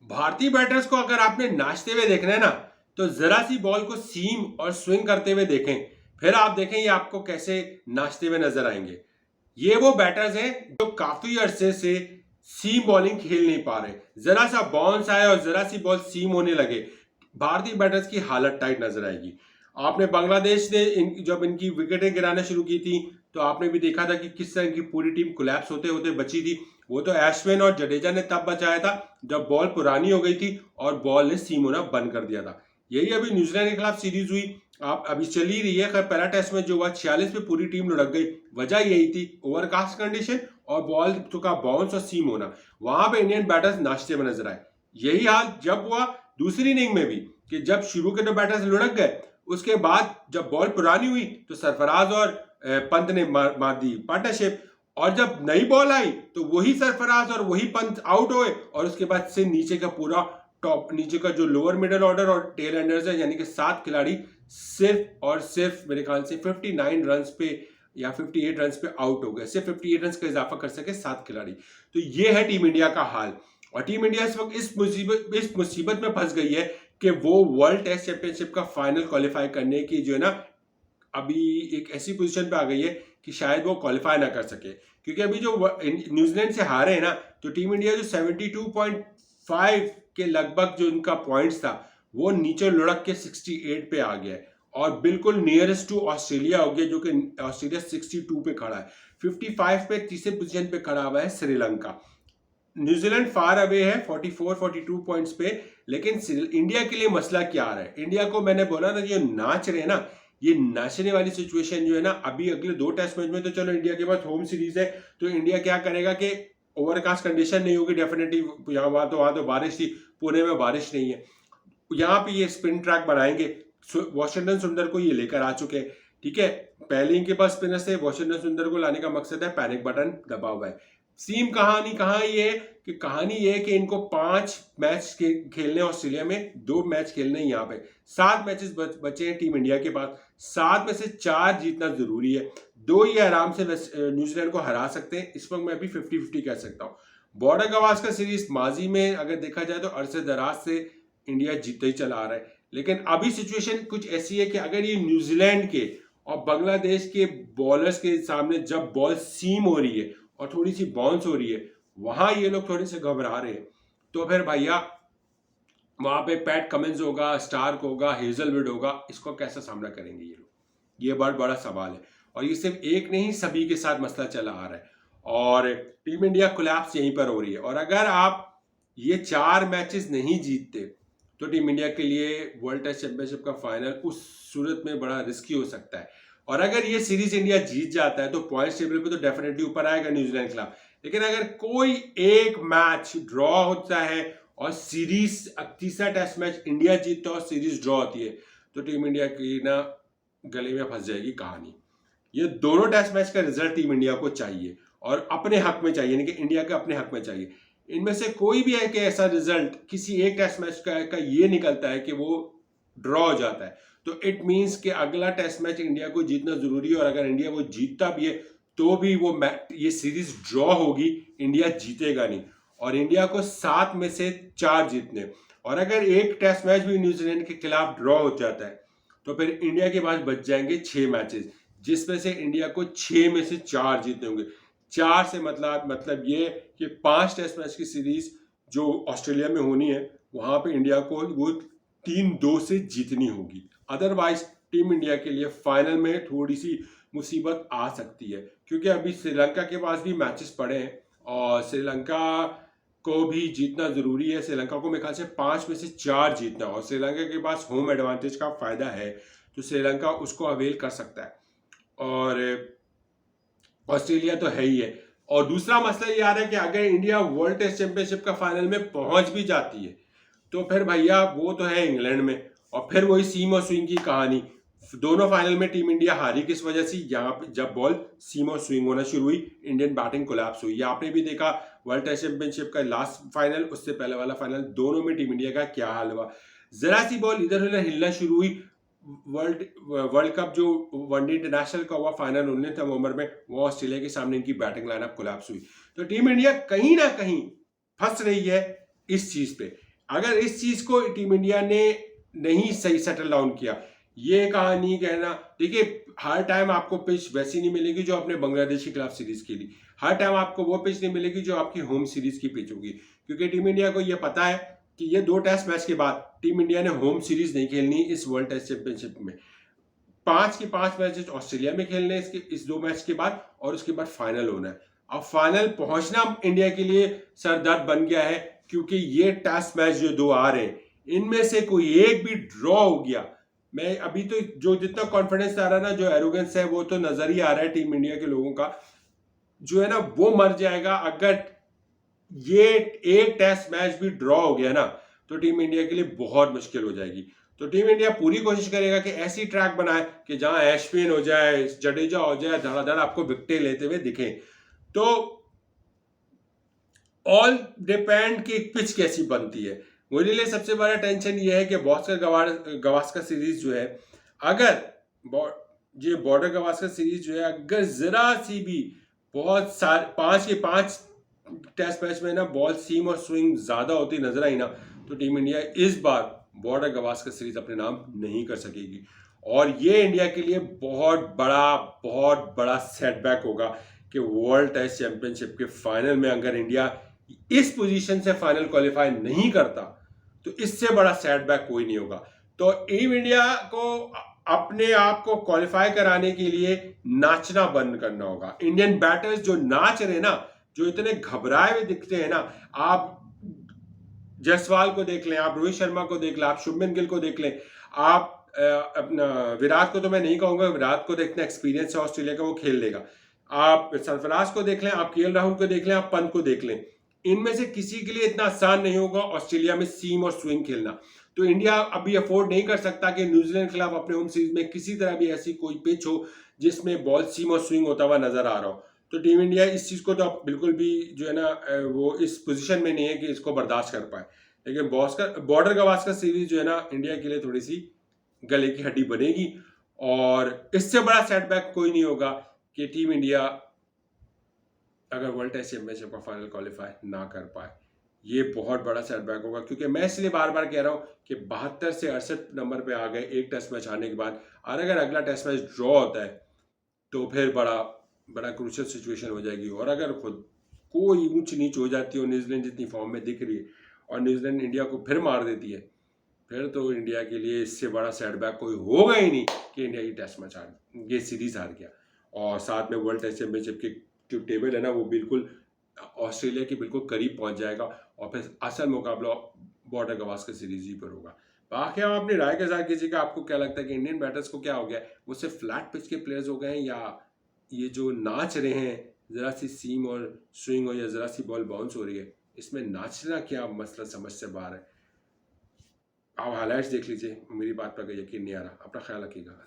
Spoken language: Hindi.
भारतीय बैटर्स को अगर आपने नाचते हुए देखना है ना, तो जरा सी बॉल को सीम और स्विंग करते हुए देखें। फिर आप देखें ये आपको कैसे नाचते हुए नजर आएंगे। ये वो बैटर्स हैं जो काफी अरसे से सीम बॉलिंग खेल नहीं पा रहे। जरा सा बाउंस आए और जरा सी बॉल सीम होने लगे, भारतीय बैटर्स की हालत टाइट नजर आएगी। आपने बांग्लादेश ने जब इनकी विकेटें गिराना शुरू की थी, तो आपने भी देखा था कि किस तरह की पूरी टीम कोलैप्स होते होते बची थी। वो तो अश्विन और जडेजा ने तब बचाया था जब बॉल पुरानी हो गई थी और बॉल ने सीम होना बंद कर दिया था। यही अभी न्यूजीलैंड के खिलाफ सीरीज हुई, आप अभी चल ही रही है। खैर पहला टेस्ट में जो हुआ 46 पे पूरी टीम लुढ़क गई। वजह यही थी, ओवरकास्ट कंडीशन और बॉल का बाउंस और सीम होना। वहां पे इंडियन बैटर्स नाचते हुए नजर आए। यही हाल जब हुआ दूसरी इनिंग में भी, कि जब शुरू के तो बैटर्स लुढ़क गए, उसके बाद जब बॉल पुरानी हुई तो सरफराज और पंत ने मार दी पार्टनरशिप। और जब नई बॉल आई तो वही सरफराज और वही पंत आउट हुए, और उसके बाद से नीचे का पूरा टॉप, नीचे का जो लोअर मिडल ऑर्डर और टेल एंडर्स है, यानी कि 7 खिलाड़ी सिर्फ और सिर्फ मेरे ख्याल से 59 रन पे या 58 रन पे आउट हो गए। सिर्फ 58 रन का इजाफा कर सके 7 खिलाड़ी। तो ये है टीम इंडिया का हाल। और टीम इंडिया इस वक्त इस मुसीबत में फंस गई है कि वो वर्ल्ड टेस्ट चैंपियनशिप का फाइनल क्वालिफाई करने की जो है ना, अभी एक ऐसी पोजीशन पे आ गई है कि शायद वो क्वालिफाई ना कर सके। क्योंकि अभी जो न्यूजीलैंड से हारे हैं ना, तो टीम इंडिया जो 72.5 के लगभग जो इनका पॉइंट्स था, वो नीचे लुढ़क के 68 पे आ गया है और बिल्कुल नियरेस्ट टू ऑस्ट्रेलिया हो गया, जो कि ऑस्ट्रेलिया 62 पे खड़ा है। 55 पे तीसरे पोजीशन पे खड़ा हुआ है श्रीलंका। न्यूजीलैंड फार अवे है 44-42 पॉइंट्स पे। लेकिन इंडिया के लिए मसला क्या आ रहा है? इंडिया को मैंने बोला ना, ये नाच रहे हैं ना, ये नाचने वाली सिचुएशन जो है ना, अभी अगले 2 टेस्ट मैच में तो चलो इंडिया के पास होम सीरीज है, तो इंडिया क्या करेगा कि ओवरकास्ट कंडीशन नहीं होगी डेफिनेटली। वहां तो बारिश थी, पुणे में बारिश नहीं है। यहाँ पे ये स्पिन ट्रैक बनाएंगे। वॉशिंगटन सुंदर को ये लेकर आ चुके हैं, ठीक है। पहले इनके पास स्पिनर से वॉशिंगटन सुंदर को लाने का मकसद है, पैनिक बटन दबा हुआ है। सीम कहानी कहाँ ये है कि कहानी ये है कि इनको 5 मैच खेलने ऑस्ट्रेलिया में, 2 मैच खेलने यहाँ पे। 7 मैचेस बचे हैं टीम इंडिया के पास। 7 में से 4 जीतना जरूरी है। 2 ये आराम से न्यूजीलैंड को हरा सकते हैं। इस वक्त मैं भी 50-50 कह सकता हूँ। बॉर्डर गवास्कर सीरीज माजी में अगर देखा जाए तो अरसे दराज से इंडिया जीतते ही चला आ रहा है। लेकिन अभी सिचुएशन कुछ ऐसी है कि अगर ये न्यूजीलैंड के और बांग्लादेश के बॉलर्स के सामने जब बॉल सीम हो रही है और थोड़ी सी बाउंस हो रही है, वहां ये लोग थोड़े से घबरा रहे हैं, तो फिर भैया वहां पे पैट कमिंस होगा, स्टार्क होगा, हेजलवुड होगा, इसको कैसे सामना करेंगे ये लोग? ये बहुत बड़ा सवाल है। और ये सिर्फ एक नहीं, सभी के साथ मसला चला आ रहा है और टीम इंडिया कोलैप्स यहीं पर हो रही है। और अगर आप ये 4 मैचेस नहीं जीतते तो टीम इंडिया के लिए वर्ल्ड टेस्ट चैंपियनशिप का फाइनल उस सूरत में बड़ा रिस्की हो सकता है। और अगर ये सीरीज इंडिया जीत जाता है तो पॉइंट्स टेबल पे तो डेफिनेटली ऊपर आएगा न्यूजीलैंड के खिलाफ। लेकिन अगर कोई एक मैच ड्रॉ होता है और सीरीज तीसरा टेस्ट मैच इंडिया जीतता है और सीरीज ड्रॉ होती है, तो टीम इंडिया की ना गले में फंस जाएगी कहानी। ये दोनों टेस्ट मैच का रिजल्ट टीम इंडिया को चाहिए और अपने हक में चाहिए, यानी कि इंडिया के अपने हक में चाहिए। इनमें से कोई भी है कि ऐसा रिजल्ट किसी एक टेस्ट मैच का ये निकलता है कि वो ड्रॉ हो जाता है, तो इट मींस कि अगला टेस्ट मैच इंडिया को जीतना जरूरी है। और अगर इंडिया वो जीतता भी है तो भी वो ये सीरीज ड्रॉ होगी, इंडिया जीतेगा नहीं। और इंडिया को 7 में से 4 जीतने, और अगर एक टेस्ट मैच भी न्यूजीलैंड के खिलाफ ड्रॉ हो जाता है तो फिर इंडिया के पास बच जाएंगे 6 मैचेस, जिसमें से इंडिया को 6 में से 4 जीतने होंगे। 4 से मतलब ये कि 5 टेस्ट मैच की सीरीज जो ऑस्ट्रेलिया में होनी है, वहां पे इंडिया को वो 3-2 से जीतनी होगी। अदरवाइज टीम इंडिया के लिए फाइनल में थोड़ी सी मुसीबत आ सकती है, क्योंकि अभी श्रीलंका के पास भी मैचेस पड़े हैं और श्रीलंका को भी जीतना जरूरी है। श्रीलंका को मेरे ख्याल से 5 में से 4 जीतना, और श्रीलंका के पास होम एडवांटेज का फायदा है, तो श्रीलंका उसको अवेल कर सकता है। और ऑस्ट्रेलिया तो है ही है। और दूसरा मसला ये आ रहा है कि अगर इंडिया वर्ल्ड टेस्ट चैंपियनशिप का फाइनल में पहुंच भी जाती है तो फिर भैया वो तो है इंग्लैंड में, और फिर वही सीम और स्विंग की कहानी। दोनों फाइनल में टीम इंडिया हारी किस वजह से? यहाँ पे जब बॉल सीम और स्विंग होना शुरू हुई, इंडियन बैटिंग कोलैप्स हुई। ये आपने भी देखा वर्ल्ड टेस्ट चैंपियनशिप का लास्ट फाइनल, उससे पहले वाला फाइनल, दोनों में टीम इंडिया का क्या हाल हुआ। जरा सी बॉल इधर उधर हिलना शुरू हुई। वर्ल्ड कप जो वनडे इंटरनेशनल का हुआ फाइनल 19 नवंबर में, वो ऑस्ट्रेलिया के सामने इनकी बैटिंग लाइनअप कोलैप्स हुई। तो टीम इंडिया कहीं ना कहीं फंस रही है इस चीज पे। अगर इस चीज को टीम इंडिया ने नहीं सही सेटल डाउन किया, ये कहानी कहना, देखिए हर टाइम आपको पिच वैसी नहीं मिलेगी जो आपने बांग्लादेश के खिलाफ सीरीज खेली, हर टाइम आपको वो पिच नहीं मिलेगी जो आपकी होम सीरीज की पिच होगी, क्योंकि टीम इंडिया को ये पता है कि ये 2 टेस्ट मैच के बाद टीम इंडिया ने होम सीरीज नहीं खेलनी इस वर्ल्ड टेस्ट चैंपियनशिप में। 5 के 5 मैचेस ऑस्ट्रेलिया में खेलने इसके इस 2 मैच के बाद, और उसके बाद फाइनल होना है। अब फाइनल पहुंचना इंडिया के लिए सरदर्द बन गया है, क्योंकि ये टेस्ट मैच जो 2 आ रहे हैं, इनमें से कोई एक भी ड्रॉ हो गया, मैं अभी तो जो जितना कॉन्फिडेंस आ रहा है ना, जो एरोगेंस है, वो तो नजर ही आ रहा है टीम इंडिया के लोगों का, जो है ना वो मर जाएगा अगर ये एक टेस्ट मैच भी ड्रॉ हो गया ना, तो टीम इंडिया के लिए बहुत मुश्किल हो जाएगी। तो टीम इंडिया पूरी कोशिश करेगा कि ऐसी ट्रैक बनाए कि जहां अश्विन हो जाए, जडेजा हो जाए, धड़ाधड़ आपको विकेटें लेते हुए दिखें। तो ऑल डिपेंड कि पिच कैसी बनती है। मेरे लिए सबसे बड़ा टेंशन ये है कि बॉस्कर गवास्कर सीरीज जो है, अगर ये बॉर्डर गवास्कर सीरीज जो है, अगर जरा सी भी बहुत सारे 5 के 5 टेस्ट मैच में ना बॉल सीम और स्विंग ज्यादा होती नजर आई ना, तो टीम इंडिया इस बार बॉर्डर गवास्कर सीरीज अपने नाम नहीं कर सकेगी, और ये इंडिया के लिए बहुत बड़ा सेटबैक होगा कि वर्ल्ड टेस्ट चैंपियनशिप के फाइनल में अगर इंडिया इस पोजीशन से फाइनल क्वालिफाई नहीं करता, तो इससे बड़ा सेटबैक कोई नहीं होगा। तो टीम इंडिया को अपने आप को क्वालिफाई कराने के लिए नाचना बंद करना होगा। इंडियन बैटर्स जो नाच रहे ना, जो इतने घबराए हुए दिखते हैं ना, आप जायसवाल को देख लें, आप रोहित शर्मा को देख लें, आप शुभमन गिल को देख लें, आप अपना विराट को तो मैं नहीं कहूंगा, विराट को देखना एक्सपीरियंस है ऑस्ट्रेलिया का, वो खेल लेगा। आप सरफराज को देख लें, आप केएल राहुल को देख लें, आप पंत को देख लें, इनमें से किसी के लिए इतना आसान नहीं होगा ऑस्ट्रेलिया में सीम और स्विंग खेलना। तो इंडिया अभी अफोर्ड नहीं कर सकता कि न्यूजीलैंड के खिलाफ अपने होम सीरीज में किसी तरह भी ऐसी कोई पिच हो जिसमें बॉल सीम और स्विंग होता हुआ नजर आ रहा हो। तो टीम इंडिया इस चीज को तो बिल्कुल भी जो है ना वो इस पोजीशन में नहीं है कि इसको बर्दाश्त कर पाए। लेकिन बॉर्डर गवास्कर सीरीज जो है ना, इंडिया के लिए थोड़ी सी गले की हड्डी बनेगी, और इससे बड़ा सेटबैक कोई नहीं होगा कि टीम इंडिया अगर वर्ल्ड टेस्ट चैंपियनशिप का फाइनल क्वालिफाई ना कर पाए। ये बहुत बड़ा सेटबैक होगा, क्योंकि मैं इसलिए बार बार कह रहा हूं कि 72 से 68 नंबर पे आ गए एक टेस्ट मैच हारने के बाद, और अगर अगला टेस्ट मैच ड्रॉ होता है तो फिर बड़ा क्रूशियल सिचुएशन हो जाएगी। और अगर खुद कोई ऊंच नीच हो जाती है, न्यूजीलैंड जितनी फॉर्म में दिख रही है, और न्यूजीलैंड इंडिया को फिर मार देती है, फिर तो इंडिया के लिए इससे बड़ा सेटबैक कोई होगा ही नहीं कि इंडिया की टेस्ट मैच ये सीरीज हार गया। और साथ में वर्ल्ड टेस्ट चैंपियनशिप की जो टेबल है ना, वो बिल्कुल ऑस्ट्रेलिया के बिल्कुल करीब पहुंच जाएगा, और फिर असल मुकाबला बॉर्डर गवास्कर सीरीज ही पर होगा। बाकी आप अपनी राय के साथ कीजिएगा, आपको क्या लगता है कि इंडियन बैटर्स को क्या हो गया, वो सिर्फ फ्लैट पिच के प्लेयर्स हो गए हैं, या ये जो नाच रहे हैं, जरा सी सीम और स्विंग हो या जरा सी बॉल बाउंस हो रही है, इसमें नाचना क्या मसला समझ से बाहर है। आप हाइलाइट्स देख लीजिए, मेरी बात पर यकीन नहीं आ रहा। अपना ख्याल रखिएगा।